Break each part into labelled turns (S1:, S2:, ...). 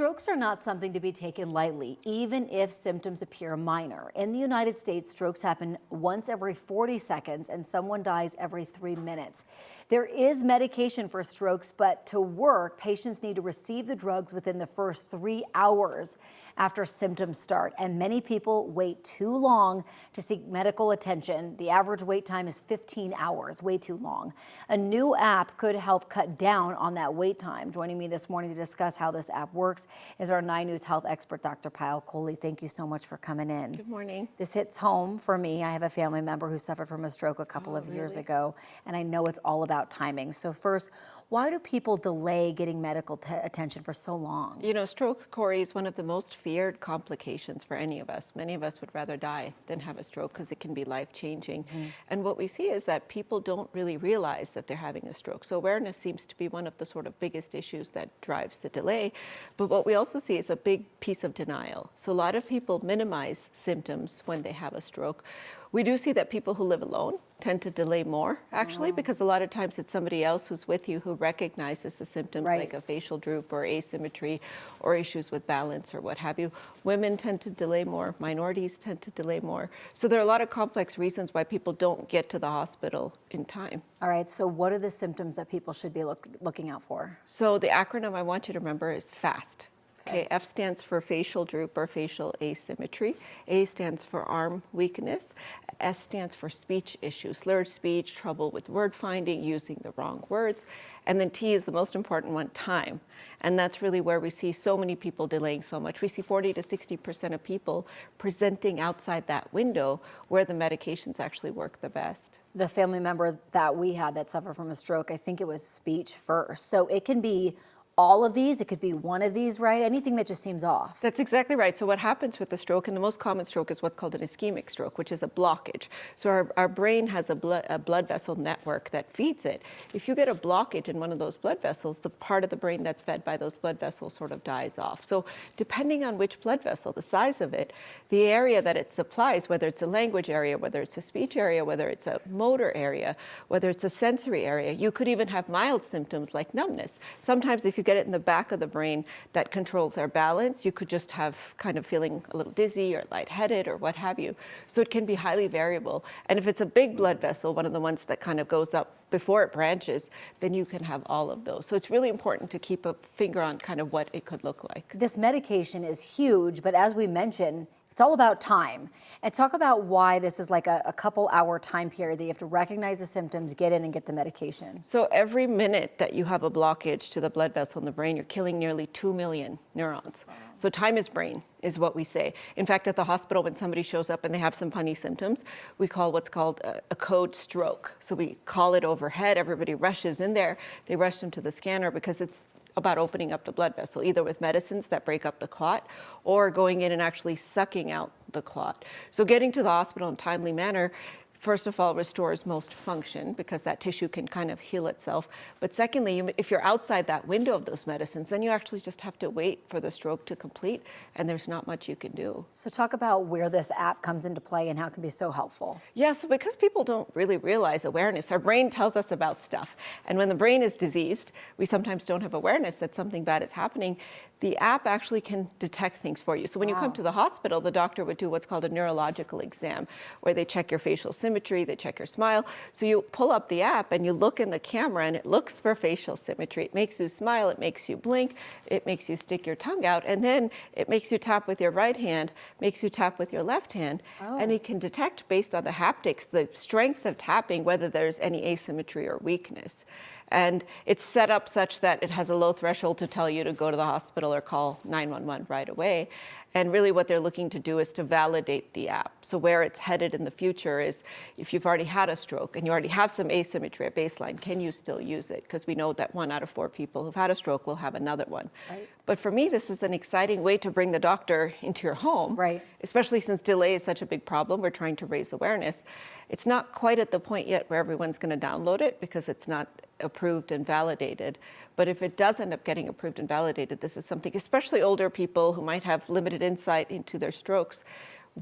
S1: Strokes are not something to be taken lightly, even if symptoms appear minor. In the United States, strokes happen once every 40 seconds and someone dies every 3 minutes. There is medication for strokes, but to work, patients need to receive the drugs within the first 3 hours after symptoms start. And many people wait too long to seek medical attention. The average wait time is 15 hours, way too long. A new app could help cut down on that wait time. Joining me this morning to discuss how this app works is our 9 News health expert, Dr. Payal Kohli. Thank you so much for coming in.
S2: Good morning.
S1: This hits home for me. I have a family member who suffered from a stroke a couple of years ago, and I know it's all about timing. So first, why do people delay getting medical attention for so long?
S2: You know, stroke, Corey, is one of the most feared complications for any of us. Many of us would rather die than have a stroke because it can be life-changing. And what we see is that people don't really realize that they're having a stroke. So awareness seems to be one of the sort of biggest issues that drives the delay. But what we also see is a big piece of denial. So a lot of people minimize symptoms when they have a stroke. We do see that people who live alone tend to delay more, actually, because a lot of times it's somebody else who's with you who recognizes the symptoms, like a facial droop or asymmetry or issues with balance or what have you. Women tend to delay more, minorities tend to delay more. So there are a lot of complex reasons why people don't get to the hospital in time.
S1: All right, so what are the symptoms that people should be looking out for?
S2: So the acronym I want you to remember is FAST. Okay, F stands for facial droop or facial asymmetry. A stands for arm weakness. S stands for speech issues, slurred speech, trouble with word finding, using the wrong words. And then T is the most important one, time. And that's really where we see so many people delaying so much. We see 40 to 60% of people presenting outside that window where the medications actually work the best.
S1: The family member that we had that suffered from a stroke, I think it was speech first. So it can be all of these, it could be one of these, right? Anything that just seems off.
S2: That's exactly right. So what happens with the stroke, and the most common stroke is what's called an ischemic stroke, which is a blockage. So our brain has a blood vessel network that feeds it. If you get a blockage in one of those blood vessels, the part of the brain that's fed by those blood vessels sort of dies off. So depending on which blood vessel, the size of it, the area that it supplies, whether it's a language area, whether it's a speech area, whether it's a motor area, whether it's a sensory area, you could even have mild symptoms like numbness. Sometimes if you get it in the back of the brain that controls our balance, you could just have kind of feeling a little dizzy or lightheaded or what have you. So it can be highly variable. And if it's a big blood vessel, one of the ones that kind of goes up before it branches, then you can have all of those. So it's really important to keep a finger on kind of what it could look like.
S1: This medication is huge, but as we mentioned, it's all about time. And talk about why this is like a couple hour time period that you have to recognize the symptoms, get in and get the medication.
S2: So every minute that you have a blockage to the blood vessel in the brain, you're killing nearly 2 million neurons. Wow. So time is brain, is what we say. In fact, at the hospital, when somebody shows up and they have some funny symptoms, we call what's called a code stroke. So we call it overhead, everybody rushes in there, they rush them to the scanner because it's about opening up the blood vessel, either with medicines that break up the clot or going in and actually sucking out the clot. So getting to the hospital in a timely manner, first of all, restores most function because that tissue can kind of heal itself. But secondly, if you're outside that window of those medicines, then you actually just have to wait for the stroke to complete, and there's not much you can do.
S1: So talk about where this app comes into play and how it can be so helpful.
S2: Yeah, so because people don't really realize awareness, our brain tells us about stuff. And when the brain is diseased, we sometimes don't have awareness that something bad is happening. The app actually can detect things for you. So when you come to the hospital, the doctor would do what's called a neurological exam, where they check your facial symmetry, they check your smile. So you pull up the app and you look in the camera and it looks for facial symmetry. It makes you smile, it makes you blink, it makes you stick your tongue out, and then it makes you tap with your right hand, makes you tap with your left hand, and it can detect based on the haptics, the strength of tapping, whether there's any asymmetry or weakness. And it's set up such that it has a low threshold to tell you to go to the hospital or call 911 right away. And really what they're looking to do is to validate the app. So where it's headed in the future is if you've already had a stroke and you already have some asymmetry at baseline, can you still use it? Because we know that 1 out of 4 people who've had a stroke will have another one. Right. But for me, this is an exciting way to bring the doctor into your home, especially since delay is such a big problem. We're trying to raise awareness. It's not quite at the point yet where everyone's going to download it because it's not approved and validated. But if it does end up getting approved and validated, this is something, especially older people who might have limited insight into their strokes,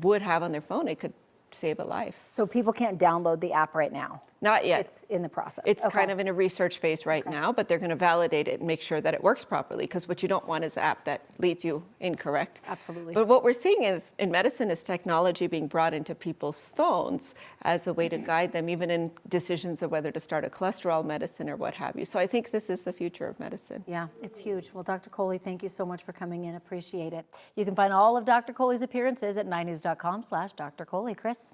S2: would have on their phone. It could save a life.
S1: So people can't download the app right now?
S2: Not yet.
S1: It's in the process.
S2: It's
S1: Okay.
S2: kind of in a research phase right now, but they're going to validate it and make sure that it works properly, because what you don't want is an app that leads you incorrect.
S1: Absolutely.
S2: But what we're seeing is in medicine is technology being brought into people's phones as a way to guide them, even in decisions of whether to start a cholesterol medicine or what have you. So I think this is the future of medicine.
S1: Yeah, it's huge. Well, Dr. Coley, thank you so much for coming in. Appreciate it. You can find all of Dr. Coley's appearances at 9news.com/Dr. Coley. Chris?